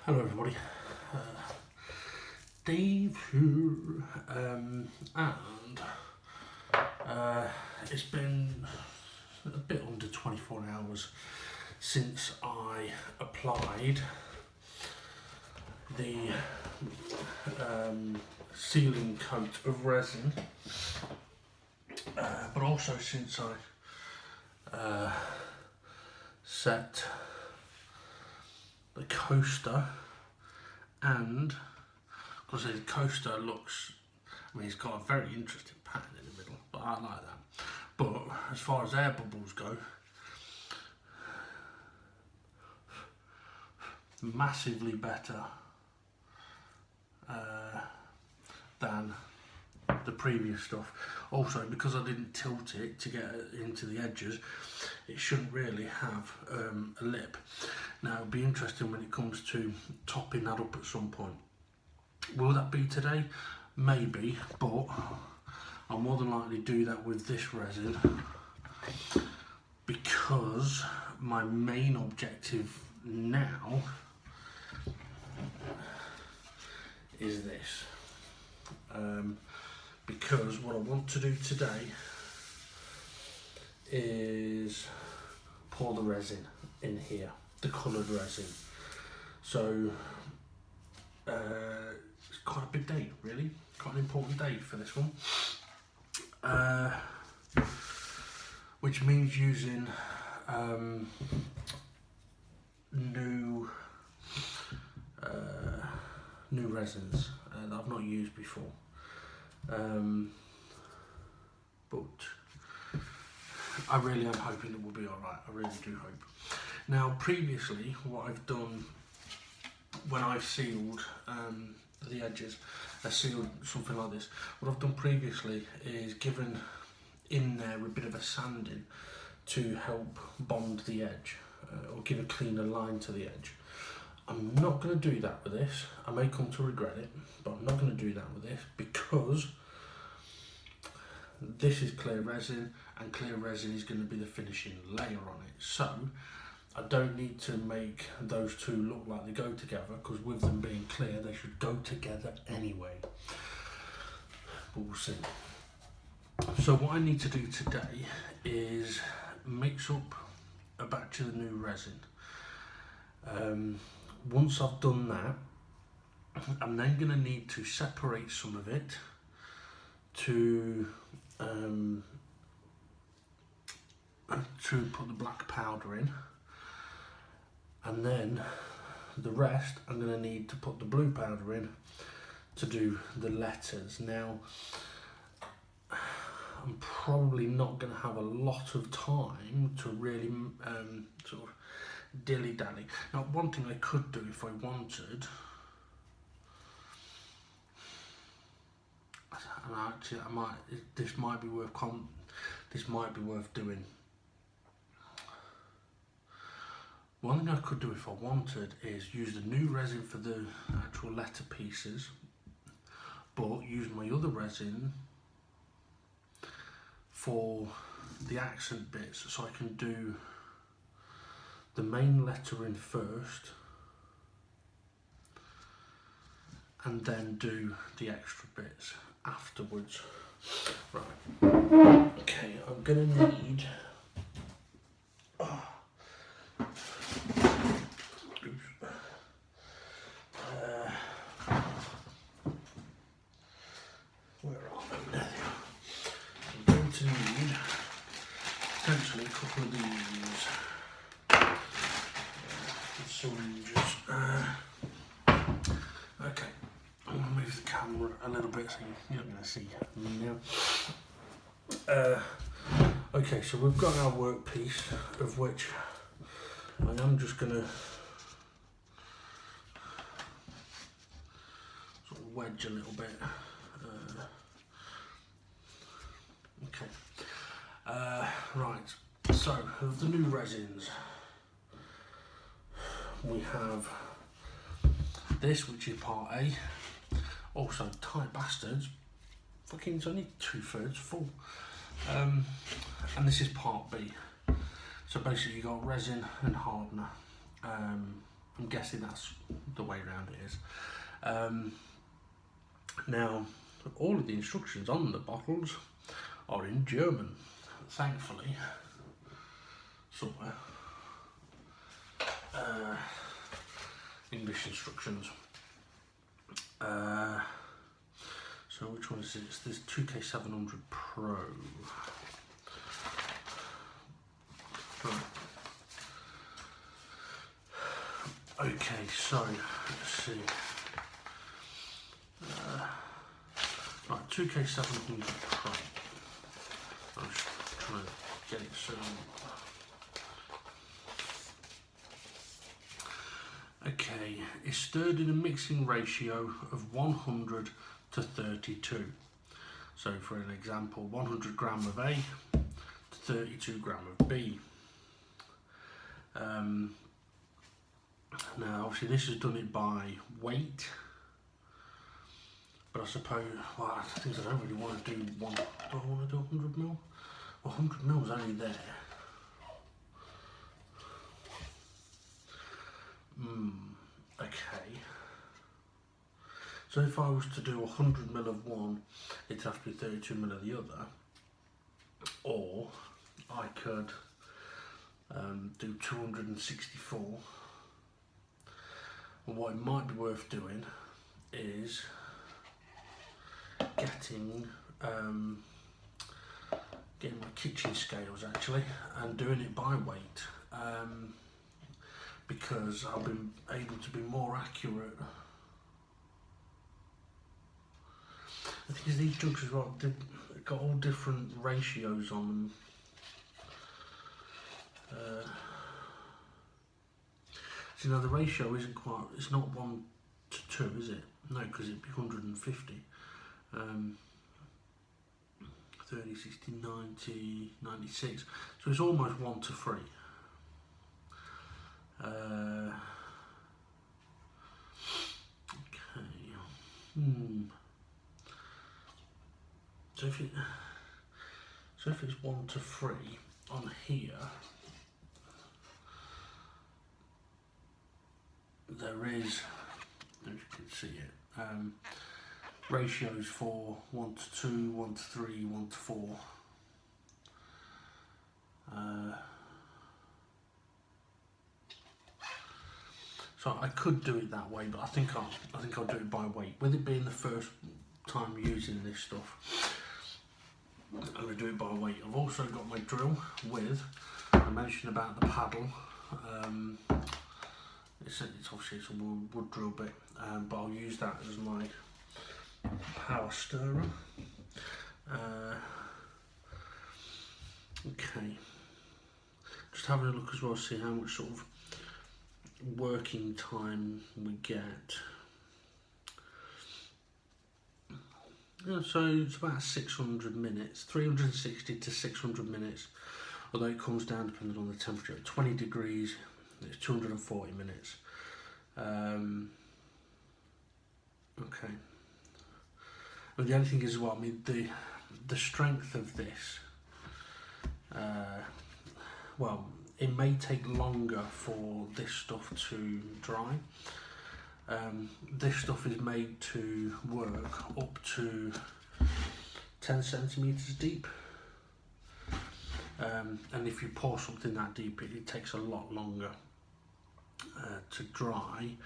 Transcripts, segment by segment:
Hello everybody, Dave here, and it's been a bit under 24 hours since I applied the sealing coat of resin, but also since I set the coaster, and because the coaster looks, I mean, it's got a very interesting pattern in the middle, but I like that. But as far as air bubbles go, massively better than the previous stuff. Also, because I didn't tilt it to get into the edges, it shouldn't really have a lip. Now, it'll be interesting when it comes to topping that up at some point. Will that be today? Maybe, but I'll more than likely do that with this resin, because my main objective now is this. Because what I want to do today is pour the resin in here, the coloured resin. So it's quite a big day, really, quite an important day for this one, which means using new resins that I've not used before. But I really am hoping it will be alright. I really do hope. Now, previously, what I've done when I've sealed the edges, I sealed something like this. What I've done previously is given in there a bit of a sanding to help bond the edge, or give a cleaner line to the edge. I'm not going to do that with this. I may come to regret it, but I'm not going to do that with this, because this is clear resin, and clear resin is going to be the finishing layer on it. So I don't need to make those two look like they go together, because with them being clear, they should go together anyway. But we'll see. So what I need to do today is mix up a batch of the new resin. Once I've done that, I'm then going to need to separate some of it to put the black powder in, and then the rest I'm going to need to put the blue powder in to do the letters. Now, I'm probably not going to have a lot of time to really sort of dilly-dally. Now, one thing I could do if I wanted, and actually this might be worth doing. One thing I could do if I wanted is use the new resin for the actual letter pieces, but use my other resin for the accent bits, so I can do the main lettering first and then do the extra bits afterwards. Right, okay, I'm gonna need where are they? There they are. I'm going to need potentially a couple of these syringes. Okay, I'm going to move the camera a little bit so you're not going to see me now. Okay, so we've got our workpiece, of which I am just going to sort of wedge a little bit. Okay, right, so of the new resins, we have this, which is part A. Also, tight bastards, fucking it's only 2/3 full. And this is part B. So basically you got resin and hardener, I'm guessing that's the way around it is. Now, all of the instructions on the bottles are in German, thankfully, somewhere. English instructions. So which one is it? It's this 2K700 Pro. Right. Okay, so let's see. Right, 2K700 Pro. I'm just trying to get it so. Okay, it's stirred in a mixing ratio of 100 to 32. So for an example, 100 gram of A to 32 gram of B. Now obviously this has done it by weight, but I suppose, well, I think I don't really want to do one. Do I want to do 100 ml? Well, 100 ml is only there. Okay. So if I was to do 100 ml of one, it'd have to be 32 ml of the other. Or I could do 264. And what it might be worth doing is getting my kitchen scales actually and doing it by weight, because I've been able to be more accurate. The thing is, these jugs as well, they've got all different ratios on them. So now the ratio isn't quite, it's not 1 to 2, is it? No, because it'd be 150. 30, 60, 90, 96. So it's almost 1 to 3. Okay. So if it's 1 to 3 on here, there is, as you can see it, ratios for 1 to 2, 1 to 3, 1 to 4. So I could do it that way, but I think I'll do it by weight. With it being the first time using this stuff, I'm going to do it by weight. I've also got my drill with, I mentioned about the paddle. It's obviously it's a wood drill bit, but I'll use that as my power stirrer. Okay, just having a look as well, see how much sort of working time we get. Yeah, so it's about 600 minutes, 360 to 600 minutes, although it comes down depending on the temperature. At 20 degrees, it's 240 minutes. Okay. But the only thing is, well, I mean, the strength of this, well, it may take longer for this stuff to dry. This stuff is made to work up to 10 centimetres deep. And if you pour something that deep, it takes a lot longer to dry.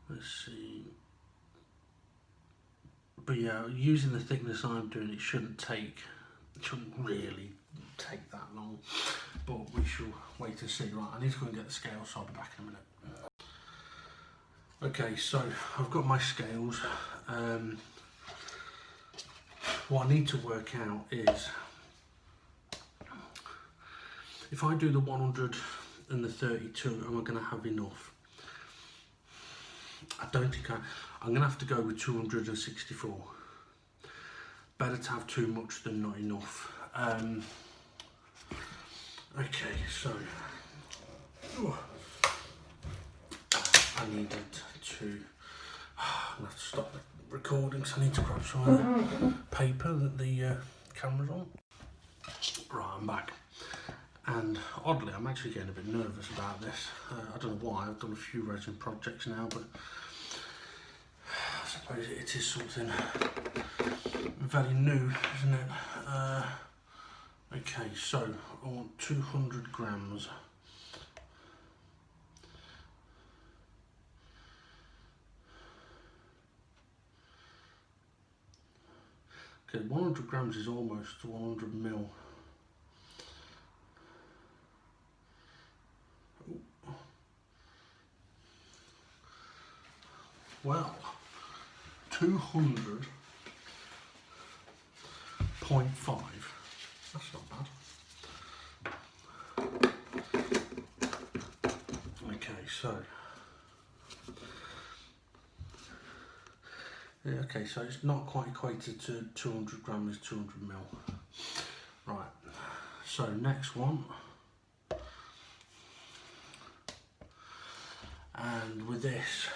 Let's see. But yeah, using the thickness I'm doing, it shouldn't really take that long. But we shall wait and see. Right, I need to go and get the scales, so I'll be back in a minute. Okay, so I've got my scales. What I need to work out is, if I do the 100 and the 32, am I going to have enough? I don't think I'm going to have to go with 264. Better to have too much than not enough. Okay, so I needed to, I'm going to have to stop the recording because I need to grab some of the paper that the camera's on. Right, I'm back. And oddly, I'm actually getting a bit nervous about this. I don't know why. I've done a few resin projects now, but I suppose it is something very new, isn't it? Okay, so I want 200 grams. Okay, 100 grams is almost 100 mil. Well, 200.5. That's not bad. Okay, so yeah, okay, so it's not quite equated to 200 grams is 200 mil. Right. So next one. And with this,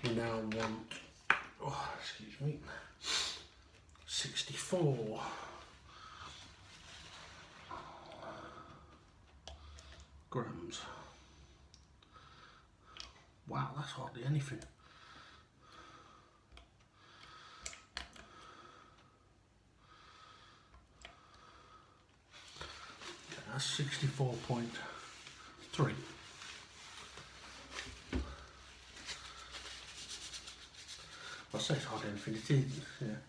we now want, oh, excuse me, 64 grams. Wow, that's hardly anything. Okay, that's 64.3. I say it's hardly anything, it is, yeah.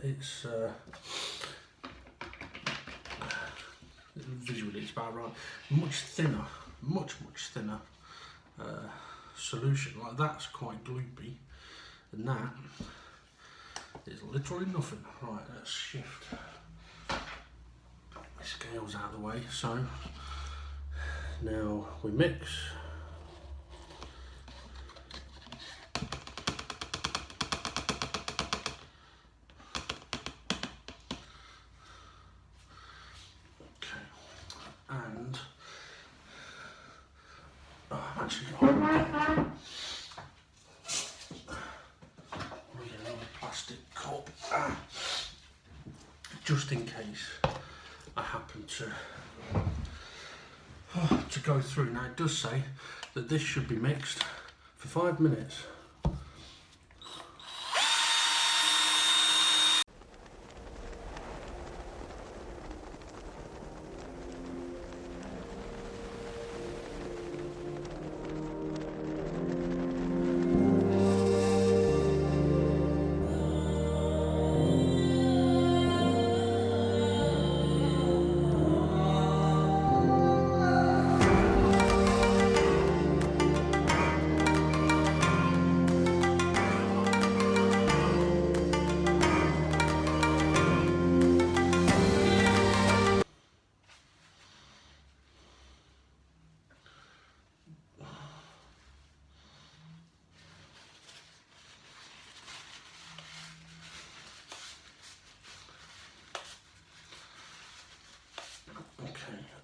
It's, visually it's about right. Much thinner, much thinner solution. Like that's quite gloopy, and that is literally nothing. Right, let's shift my scales out of the way. So now we mix. And I'm actually going to get another plastic cup, just in case I happen to go through. Now it does say that this should be mixed for 5 minutes.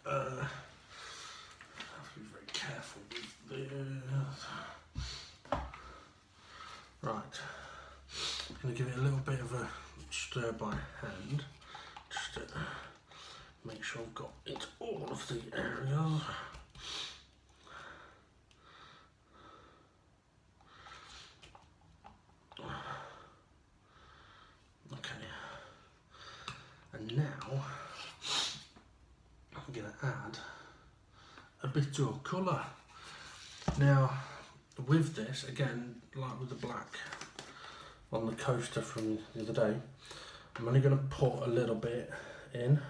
I have to be very careful with this. Right, I'm going to give it a little bit of a stir by hand, just to make sure I've got into all of the areas. Okay, and now I'm going to add a bit of colour. Now with this, again, like with the black on the coaster from the other day, I'm only going to put a little bit in,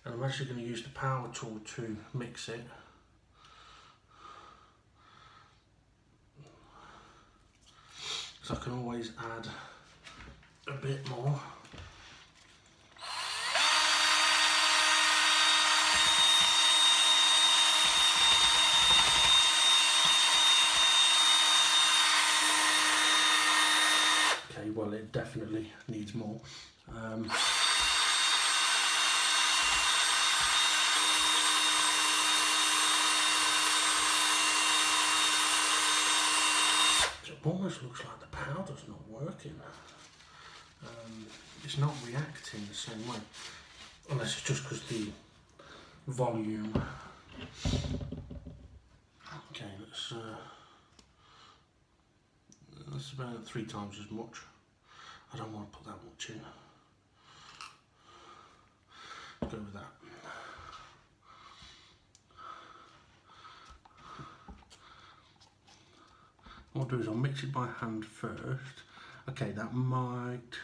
and I'm actually going to use the power tool to mix it. So I can always add a bit more. Okay, well it definitely needs more. It almost looks like the powder's not working. it's not reacting the same way, unless it's just because the volume. Okay, that's about 3 times as much. I don't want to put that much in. Let's go with that. What I'll do is I'll mix it by hand first. Okay, that might,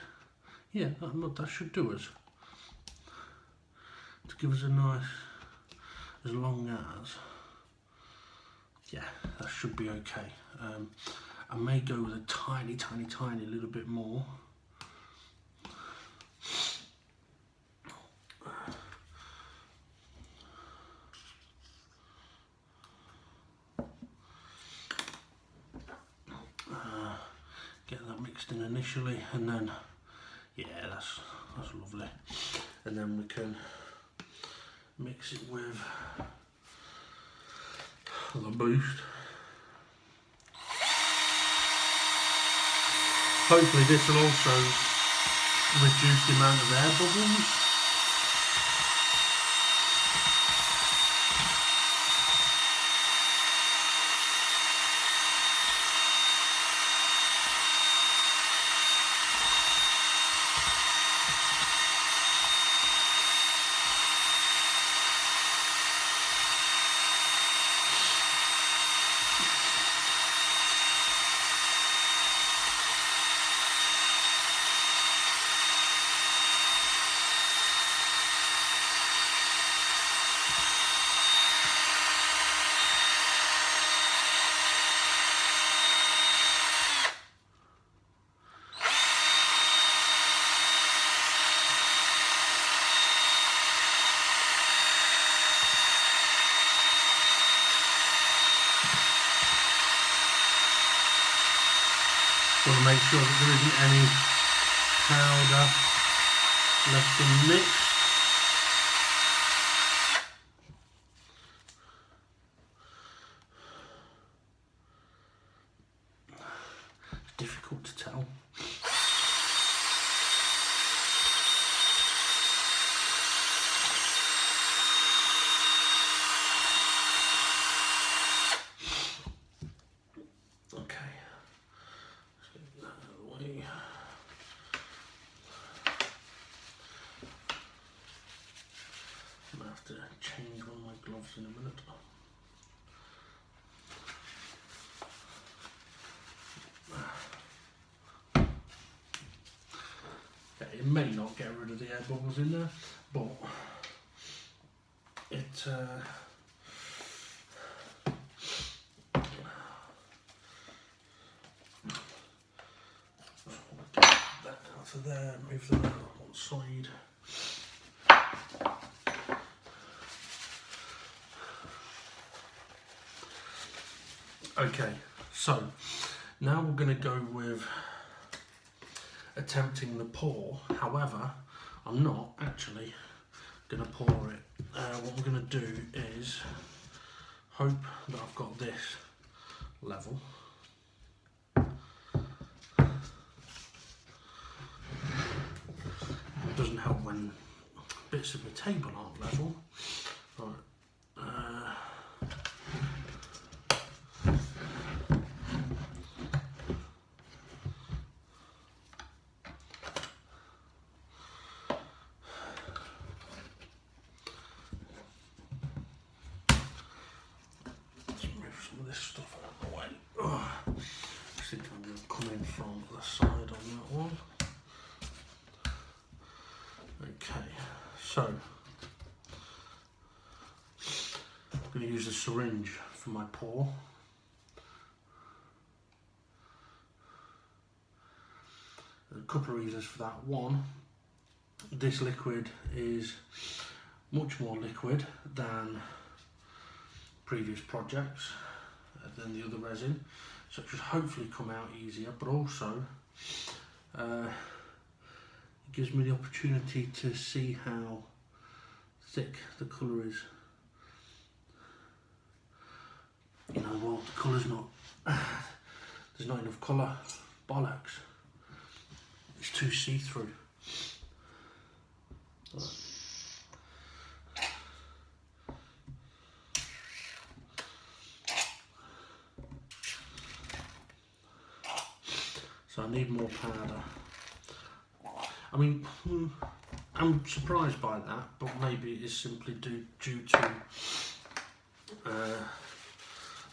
yeah, that should do us. To give us a nice, as long as, yeah, that should be okay. I may go with a tiny little bit more. Get that mixed in initially, and then yeah, that's lovely. And then we can mix it with the boost. Hopefully this will also reduce the amount of air bubbles. Want to make sure that there isn't any powder left unmixed. It's difficult to tell. Change one of my gloves in a minute. Okay, it may not get rid of the air bubbles in there, but it that out of there, move that on one side. Okay, so now we're going to go with attempting the pour. However, I'm not actually going to pour it. What we're going to do is hope that I've got this level. It doesn't help when bits of the table aren't level. Right. This stuff out of the way. I think I'm going to come in from the side on that one. Okay, so I'm going to use a syringe for my pour. There's a couple of reasons for that. One, this liquid is much more liquid than previous projects, than the other resin, so it should hopefully come out easier, but also it gives me the opportunity to see how thick the colour is. You know, well, the colour's not, there's not enough colour, bollocks. It's too see-through. So I need more powder. I mean, I'm surprised by that, but maybe it is simply due to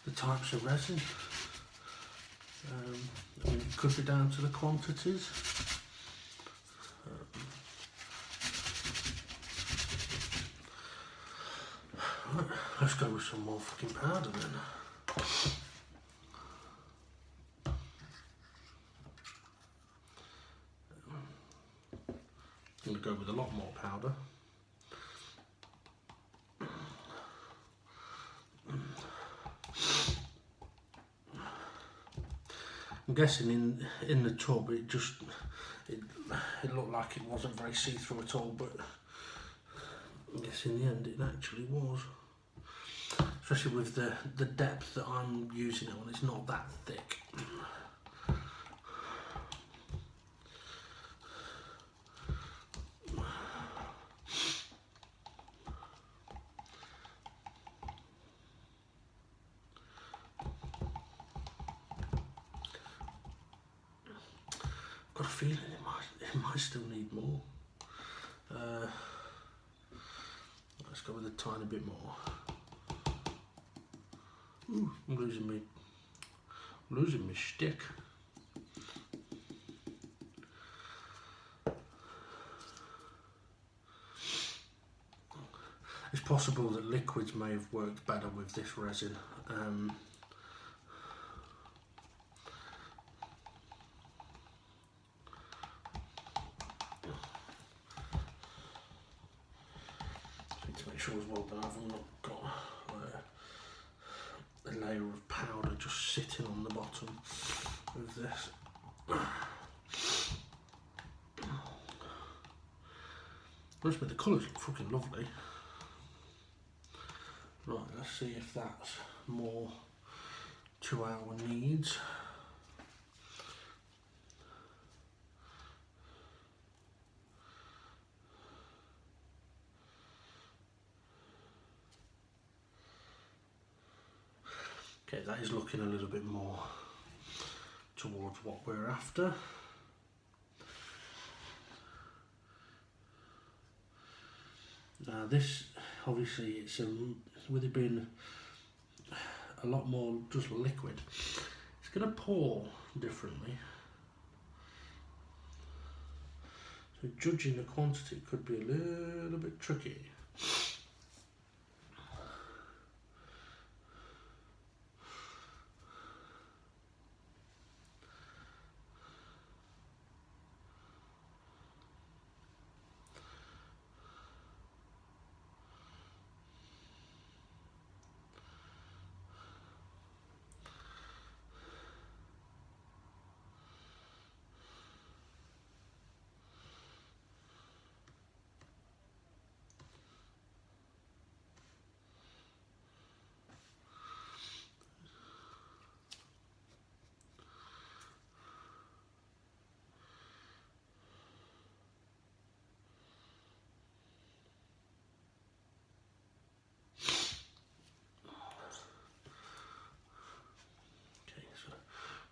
the types of resin. I mean, it could be down to the quantities. Let's go with some more fucking powder then. I'm going to go with a lot more powder. I'm guessing in the tub it looked like it wasn't very see-through at all, but I guess in the end it actually was. Especially with the depth that I'm using it on, it's not that thick. Got a feeling it might still need more. Let's go with a tiny bit more. Ooh, I'm losing my stick. It's possible that liquids may have worked better with this resin. To make sure as well that I've not got a layer of powder just sitting on the bottom of this. Must be, the colours look fucking lovely. Right, let's see if that's more to our needs. Okay, that is looking a little bit more towards what we're after. Now this, obviously, it's with it being a lot more just liquid, it's going to pour differently. So judging the quantity could be a little bit tricky.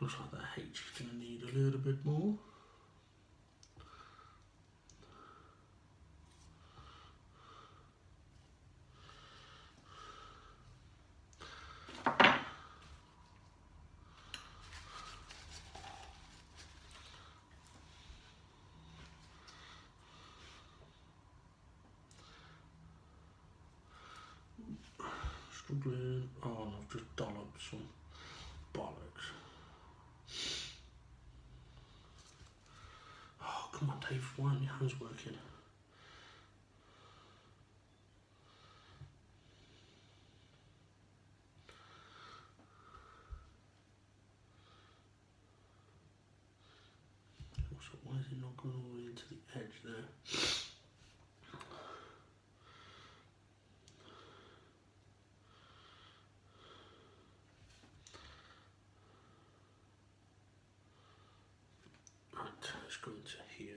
Looks like that H is going to need a little bit more. Struggling. Oh no, I've just dolloped some bollocks. Oh, come on, Dave, why aren't your hands working? So why is it not going all the way into the edge there? Right, let's go into here.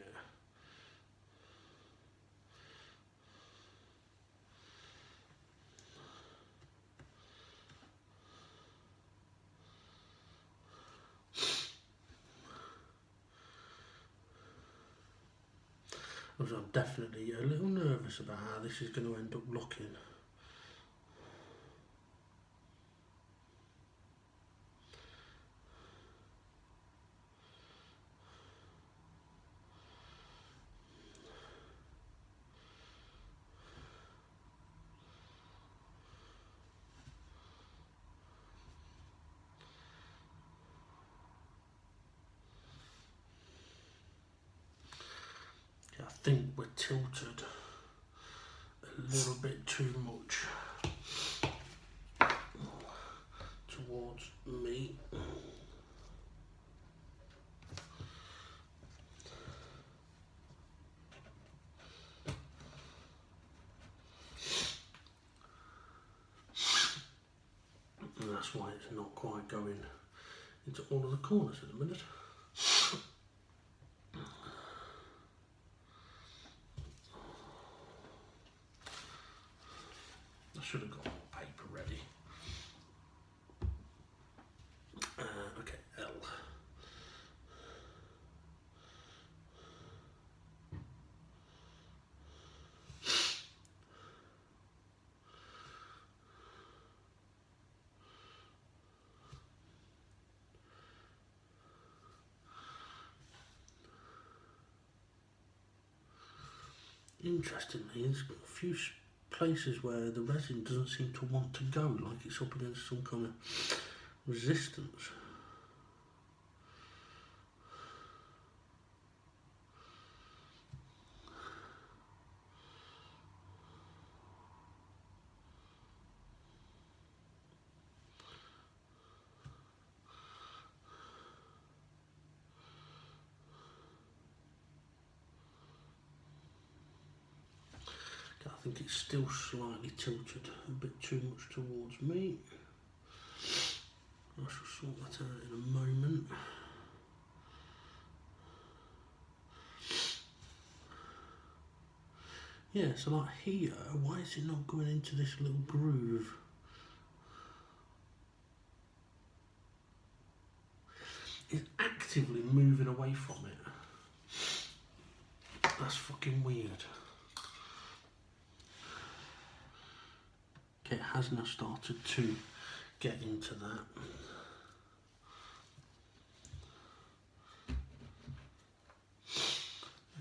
because I'm definitely a little nervous about how this is going to end up looking. I think we're tilted a little bit too much towards me. And that's why it's not quite going into all of the corners at the minute. I should have got more paper ready. Okay, L. Interestingly, there's a few places where the resin doesn't seem to want to go, like it's up against some kind of resistance. I think it's still slightly tilted a bit too much towards me. I shall sort that out in a moment. Yeah, so like here, why is it not going into this little groove? It's actively moving away from it. That's fucking weird. Okay, it has now started to get into that.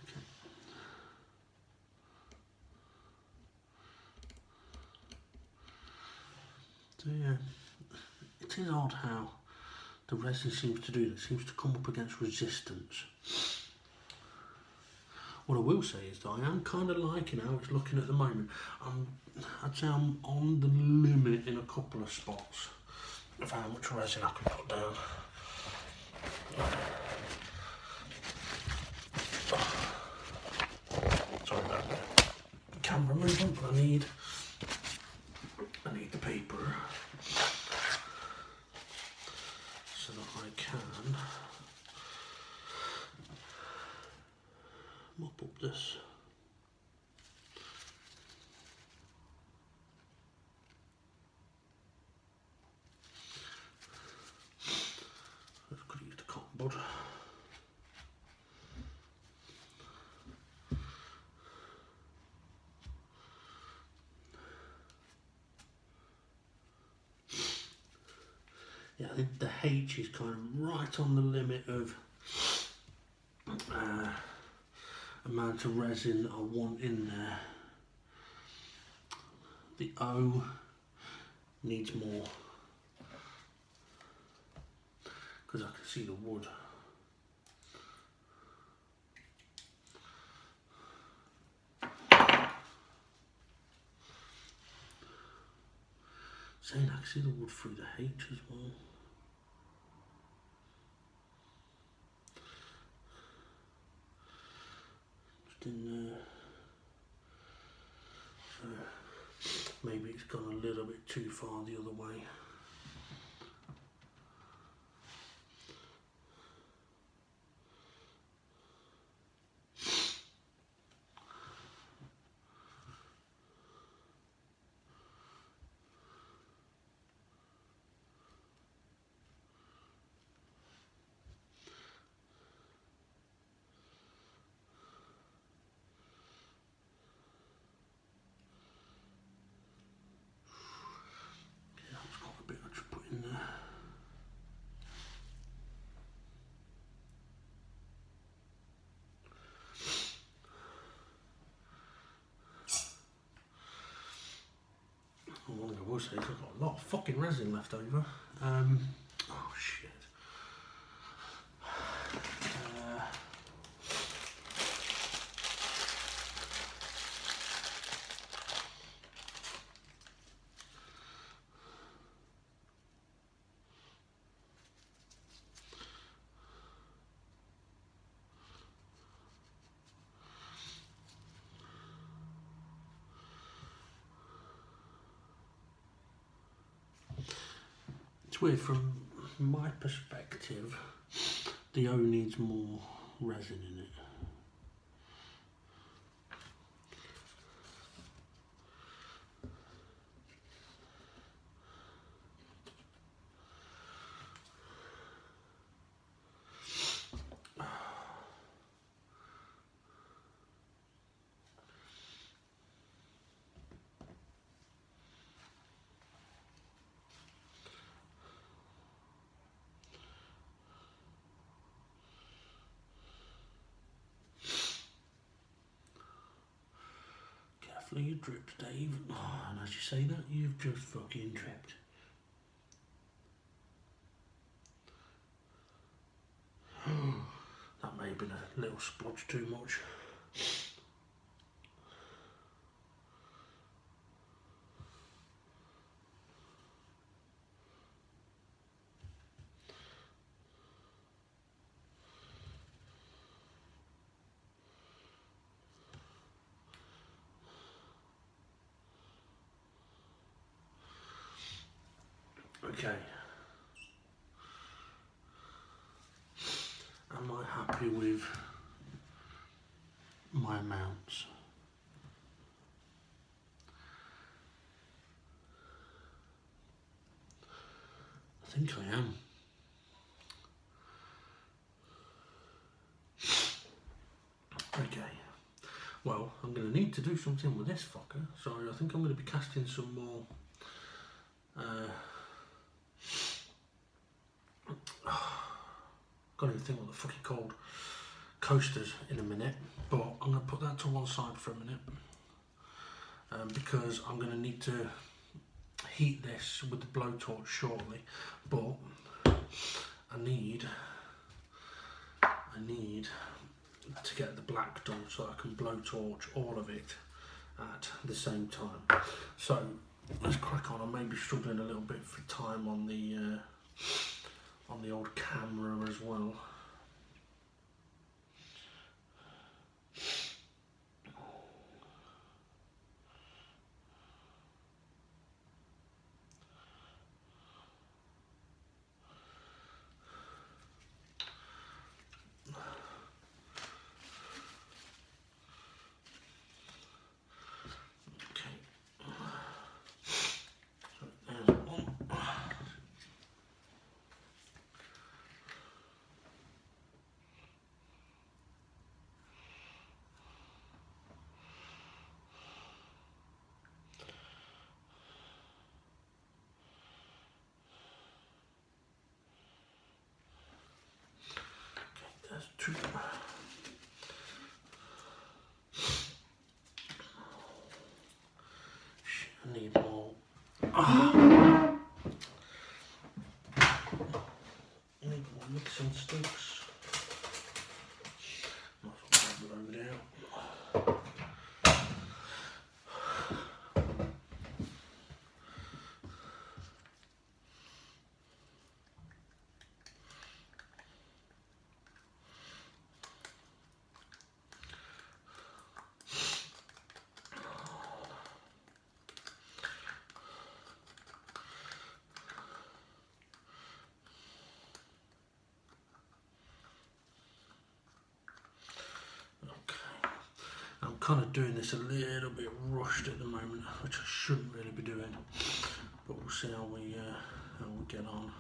Okay. So yeah, it is odd how the resin seems to do that. It seems to come up against resistance. What I will say is that I am kind of liking how it's looking at the moment. I'd say I'm on the limit in a couple of spots of how much resin I can put down. Sorry about that. Camera movement, but I need the paper so that I can mop up this. I could use the cotton bud. Yeah, I think the H is kind of right on the limit of amount of resin I want in there. The O needs more because I can see the wood. Saying I can see the wood through the H as well. Just in there. So maybe it's gone a little bit too far the other way. will say is I've got a lot of fucking resin left over. Oh shit. It's weird, from my perspective, the O needs more resin in it. Carefully you dripped, Dave. Oh, and as you say that, you've just fucking dripped. That may have been a little splodge too much. Okay. Am I happy with my amounts? I think I am. Okay. Well, I'm going to need to do something with this fucker, so I think I'm going to be casting some more can't even think what the fuck it's called, coasters in a minute, but I'm going to put that to one side for a minute because I'm going to need to heat this with the blowtorch shortly, but I need to get the black done so I can blowtorch all of it at the same time. So let's crack on. I may be struggling a little bit for time on the old camera as well. That's two. Shit, I need more. I need more mixing sticks. Might as well blow it out. I'm kind of doing this a little bit rushed at the moment, which I shouldn't really be doing, but we'll see how we get on.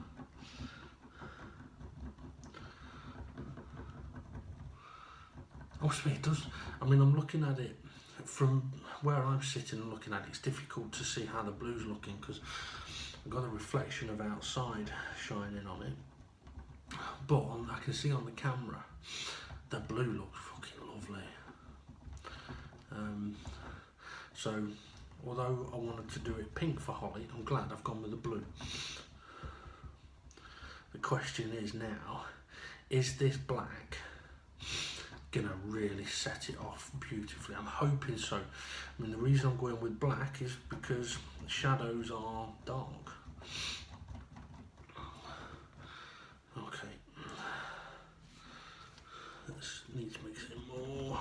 Obviously it does, I mean, I'm looking at it from where I'm sitting and looking at it, it's difficult to see how the blue's looking because I've got a reflection of outside shining on it, but I can see on the camera the blue looks fucking lovely. So although I wanted to do it pink for Holly, I'm glad I've gone with the blue. The question is now, is this black gonna really set it off beautifully? I'm hoping so. I mean, the reason I'm going with black is because the shadows are dark. Okay, let's need to mix it more.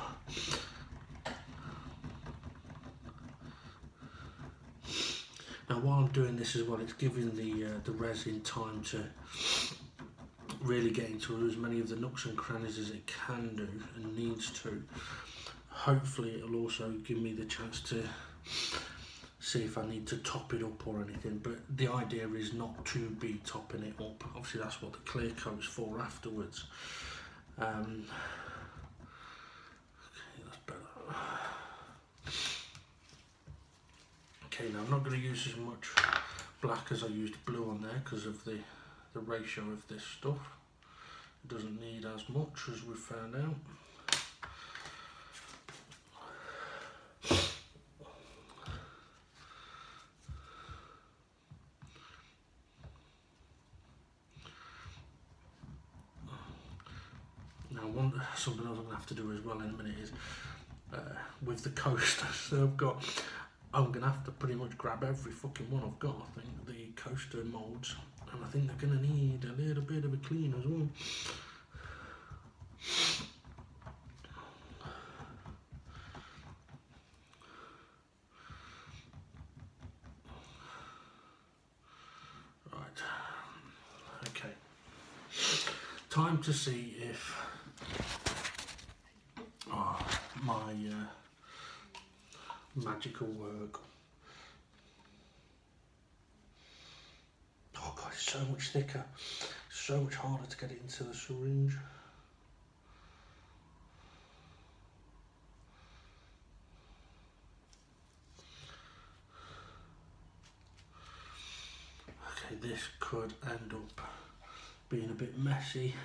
Now while I'm doing this as well, it's giving the resin time to really get into as many of the nooks and crannies as it can do and needs to. Hopefully it'll also give me the chance to see if I need to top it up or anything, but the idea is not to be topping it up. Obviously that's what the clear coat's for afterwards. Okay, that's better. Okay, now I'm not going to use as much black as I used blue on there because of the ratio of this stuff. It doesn't need as much as we've found out. Now something else I'm going to have to do as well in a minute is with the coasters that I've got, I'm going to have to pretty much grab every fucking one I've got, I think, the coaster moulds, and I think they're going to need a little bit of a clean as well. Right, okay, time to see if my magical work. Oh god, it's so much thicker, so much harder to get it into the syringe. Okay, this could end up being a bit messy.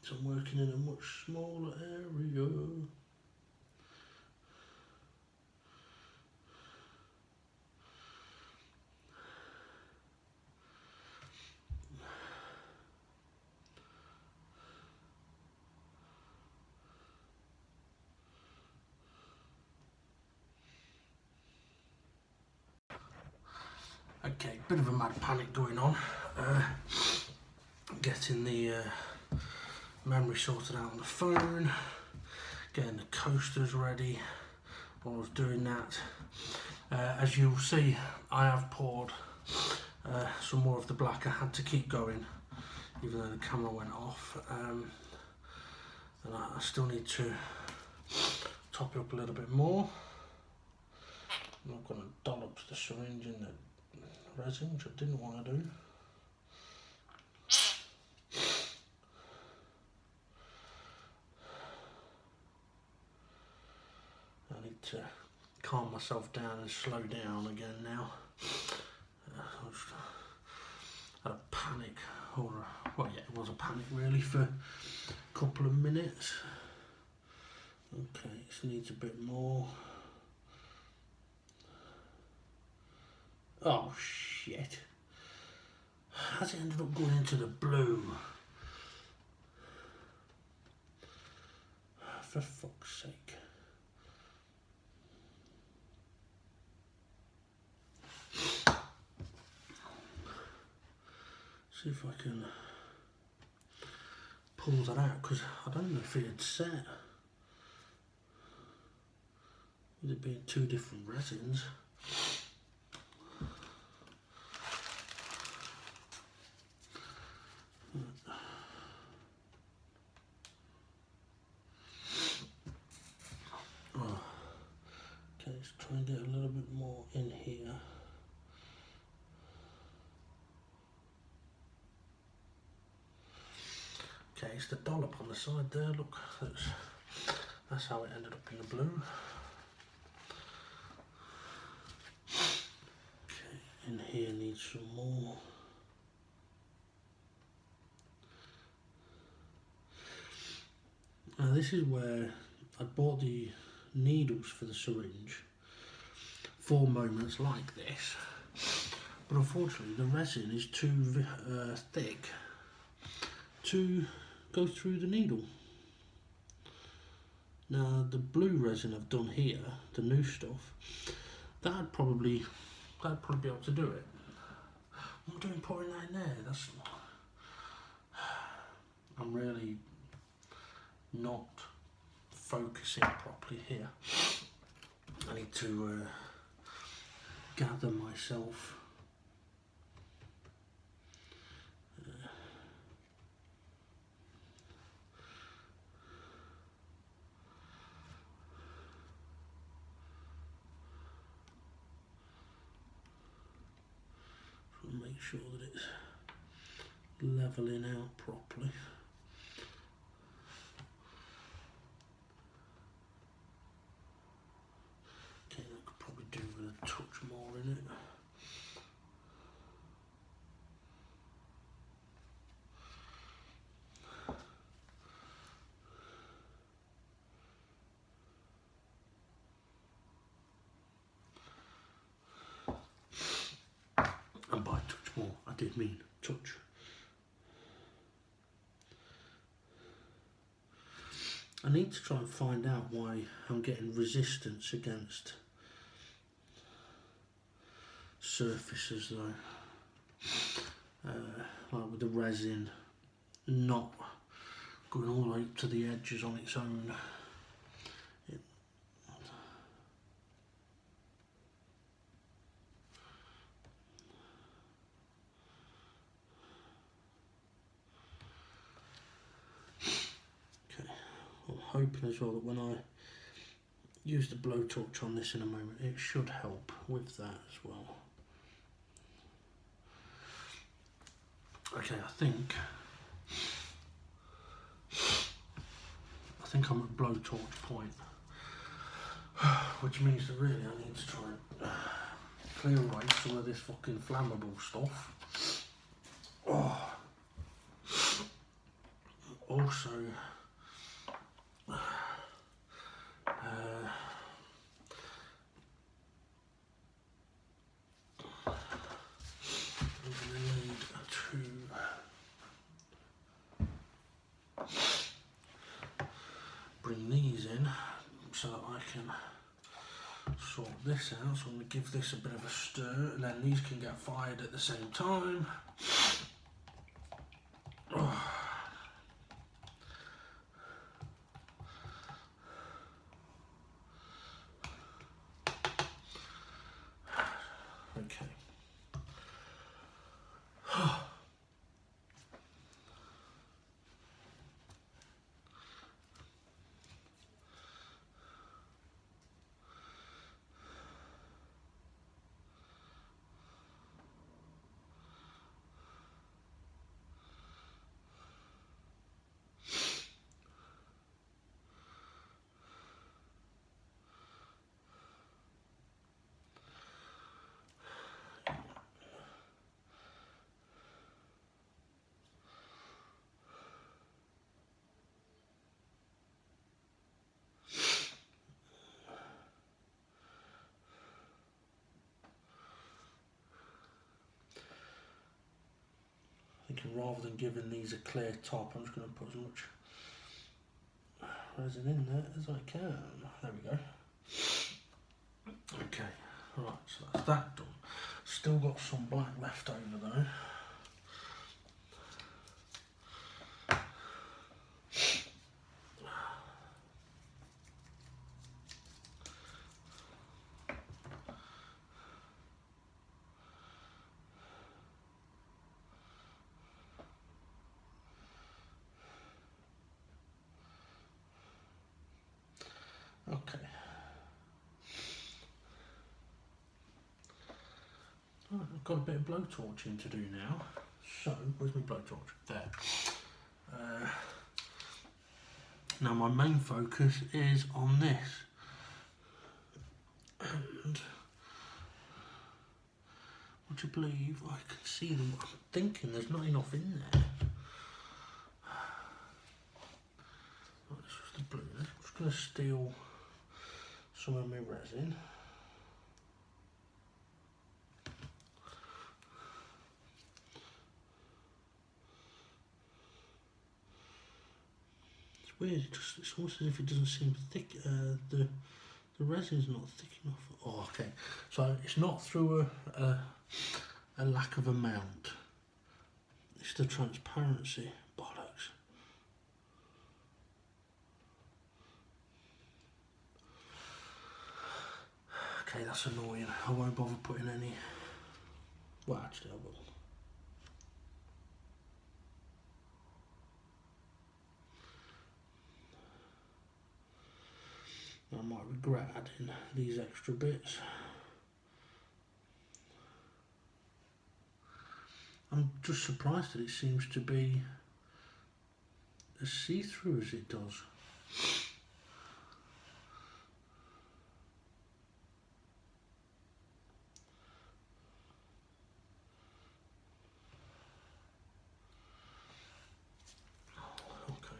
So I'm working in a much smaller area. Okay, bit of a mad panic going on. Getting the memory sorted out on the phone, getting the coasters ready. While I was doing that, as you'll see, I have poured some more of the black. I had to keep going even though the camera went off, and I still need to top it up a little bit more. I'm not going to dollop the syringe in the resin, which I didn't want to do. I need to calm myself down and slow down again now. I just had a panic, or well, yeah, it was a panic really for a couple of minutes. Okay, this needs a bit more. Oh shit! How's it ended up going into the blue? For fuck's sake. See if I can pull that out, because I don't know if it had set. With it being two different resins. Oh. Okay, let's try and get a little bit more in here. Okay, it's the dollop on the side there, look, that's how it ended up in the blue. Okay, in here needs some more. Now this is where I bought the needles for the syringe for moments like this, but unfortunately the resin is too thick to go through the needle. Now the blue resin I've done here, the new stuff, that'd probably be able to do it. I'm doing pouring that in there. I'm really not focusing properly here. I need to gather myself. Make sure that it's leveling out properly. Okay, that could probably do with a touch more in it. And by touch more, I did mean touch. I need to try and find out why I'm getting resistance against surfaces though. Like with the resin not going all the way up to the edges on its own. I'm hoping as well that when I use the blowtorch on this in a moment, it should help with that as well. Okay, I think I'm at blowtorch point, which means that really I need to try and clear away some of this fucking flammable stuff. Oh. Also, I'm going to need to bring these in so that I can sort this out. So I'm going to give this a bit of a stir, and then these can get fired at the same time. Oh. Okay. Thinking rather than giving these a clear top, I'm just going to put as much resin in there as I can. There we go. Okay, right, so that's that done. Still got some black left over though. Okay. Right, I've got a bit of blowtorching to do now. So, where's my blowtorch? There. Now my main focus is on this. And would you believe I can see them? I'm thinking there's not enough in there. Right, this was the blue. I'm just going to steal some of my resin. It's weird, it's almost as if it doesn't seem thick, the resin's not thick enough. Oh, okay, so it's not through a lack of amount, it's the transparency. Bollocks. Okay, that's annoying. I won't bother putting any. Well, actually, I will. I might regret adding these extra bits. I'm just surprised that it seems to be as see-through as it does. Okay.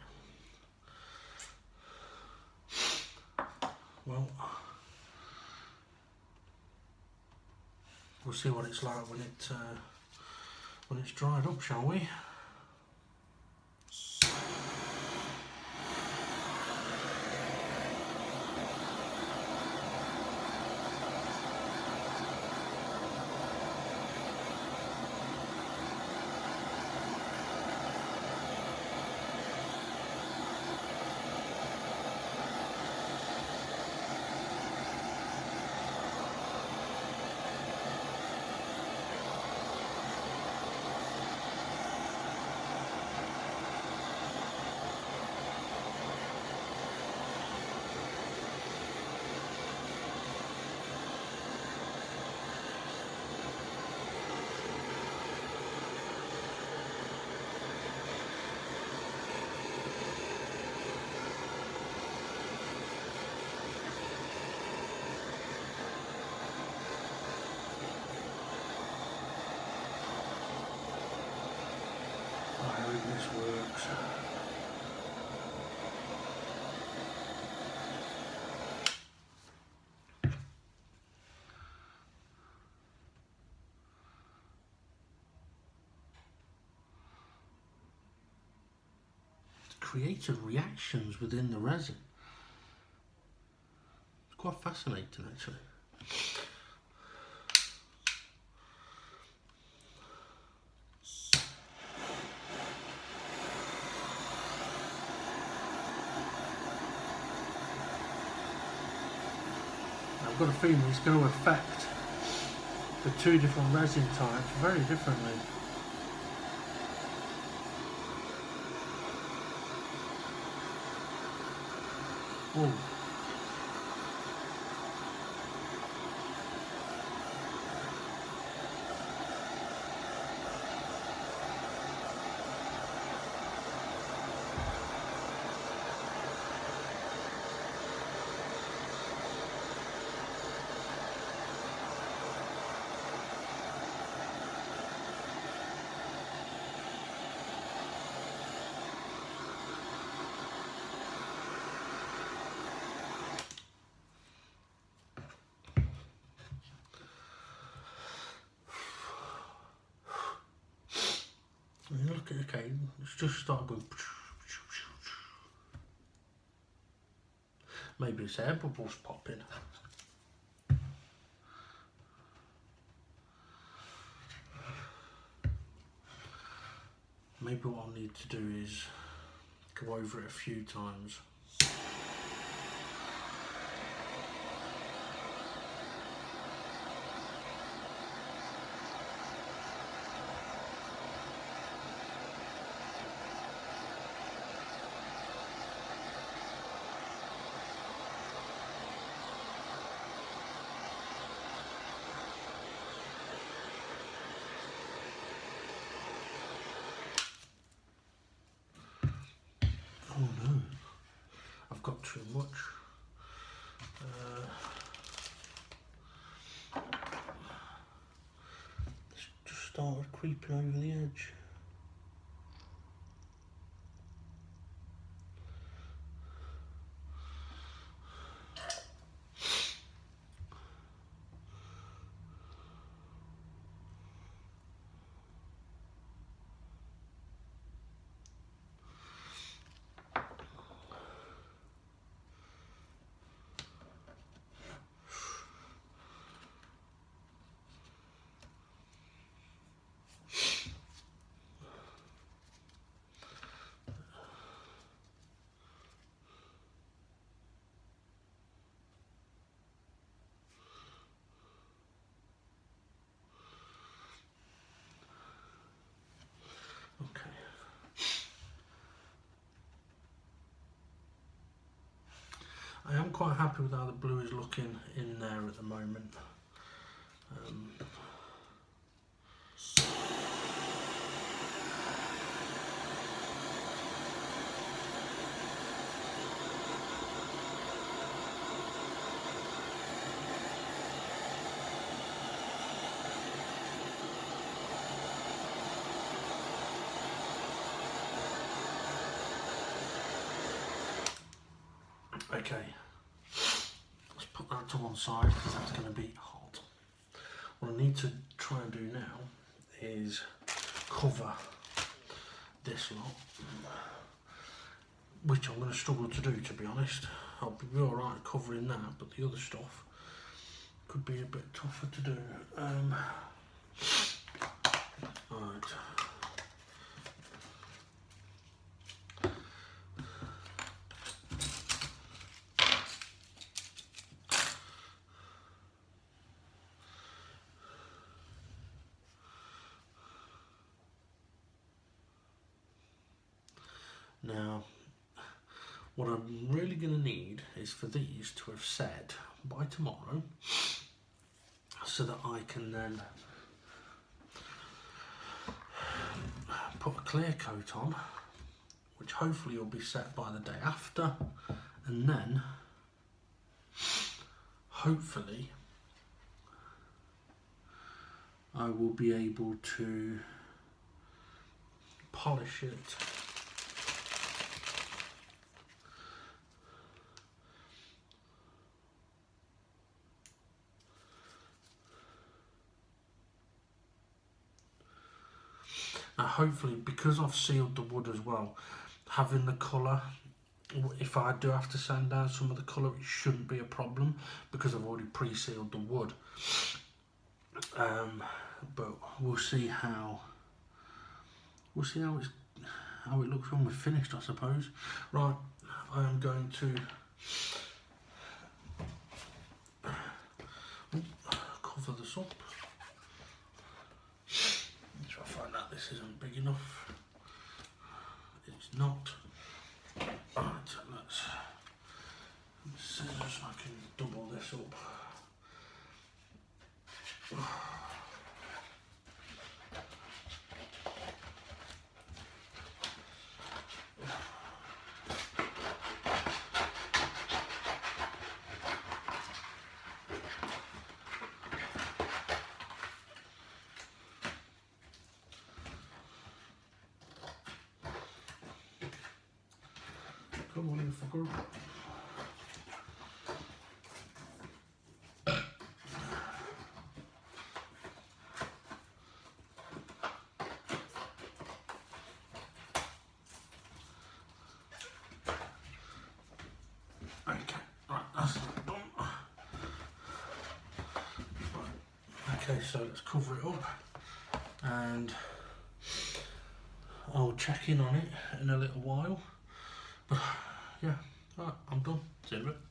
Well, we'll see what it's like when it's dried up, shall we? I hope this works. Created reactions within the resin. It's quite fascinating, actually. I've got a feeling it's going to affect the two different resin types very differently. Oh. Look, okay, it's just started going. Maybe it's air bubbles popping. Maybe what I'll need to do is go over it a few times. Oh no, I've got too much. It's just started creeping over the edge. I am quite happy with how the blue is looking in there at the moment. Okay, let's put that to one side because that's going to be hot. What I need to try and do now is cover this lot, which I'm going to struggle to do, to be honest. I'll be alright covering that, but the other stuff could be a bit tougher to do. Alright. Now, what I'm really going to need is for these to have set by tomorrow, so that I can then put a clear coat on, which hopefully will be set by the day after, and then hopefully I will be able to polish it now. Hopefully, because I've sealed the wood as well, having the colour, if I do have to sand down some of the colour, it shouldn't be a problem because I've already pre-sealed the wood. But we'll see how it looks when we're finished, I suppose. Right, I am going to cover this up. Make sure I find out this isn't big enough. It's not. Right, let's scissors so I can double this up. Come on, you fucker. Okay, right, that's that done. Right. Okay, so let's cover it up and I'll check in on it in a little while. But yeah, right, I'm done. See you in a bit.